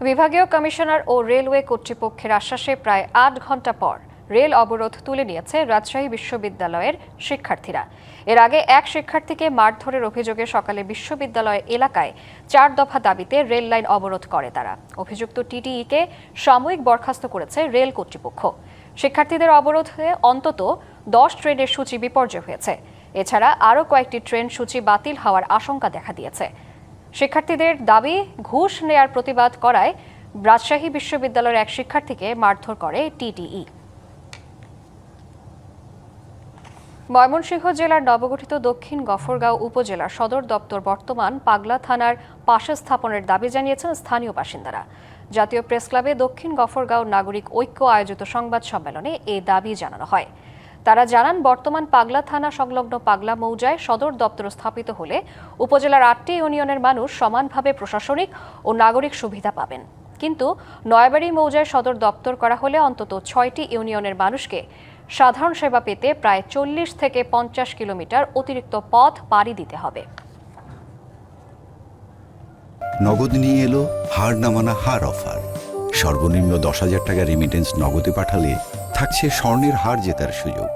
বিভাগীয় কমিশনার ও রেলওয়ে কর্তৃপক্ষের আশ্বাসে প্রায় ৮ ঘণ্টা পর রেল অবরোধ তুলে নিয়েছে রাজশাহী বিশ্ববিদ্যালয়ের শিক্ষার্থীরা। এর আগে এক শিক্ষার্থীকে মারধরের অভিযোগে সকালে বিশ্ববিদ্যালয় এলাকায় ৪ দফা দাবিতে রেল লাইন অবরোধ করে তারা। অভিযুক্ত টিটিইকে সাময়িক বরখাস্ত করেছে রেল কর্তৃপক্ষ। শিক্ষার্থীদের অবরোধে অন্তত ১০ ট্রেনের সূচি বিপর্যয় হয়েছে। এছাড়া আরও কয়েকটি ট্রেন সূচি বাতিল হওয়ার আশঙ্কা দেখা দিয়েছে। শিক্ষার্থীদের দাবি, ঘুষ নেয়ার প্রতিবাদ করায় রাজশাহী বিশ্ববিদ্যালয়ের এক শিক্ষার্থীকে মারধর করে টিটিই। ময়মনসিংহ জেলার নবগঠিত দক্ষিণ গফরগাঁও উপজেলার সদর দপ্তর বর্তমান পাগলা থানার পাশে স্থাপনের দাবি জানিয়েছেন স্থানীয় বাসিন্দারা। জাতীয় প্রেসক্লাবে দক্ষিণ গফরগাঁও নাগরিক ঐক্য আয়োজিত সংবাদ সম্মেলনে এই দাবি জানানো হয়। তারা জানান, বর্তমান পাগলা থানা সংলগ্ন পাগলা মৌজায় সদর দপ্তর স্থাপিত হলে উপজেলার ৮টি ইউনিয়নের মানুষ সমানভাবে প্রশাসনিক ও নাগরিক সুবিধা পাবেন। কিন্তু নয়াবাড়ি মৌজায় সদর দপ্তর করা হলে অন্তত ৬টি ইউনিয়নের মানুষকে সাধারণ সেবা পেতে প্রায় ৪০ থেকে ৫০ কিলোমিটার অতিরিক্ত পথ পাড়ি দিতে হবে। নগদ নিয়ে এলো হার না মানা হার অফার। সর্বনিম্ন ১০,০০০ টাকা রেমিটেন্স নগদে পাঠালে থাকছে স্বর্ণের হার জেতার সুযোগ।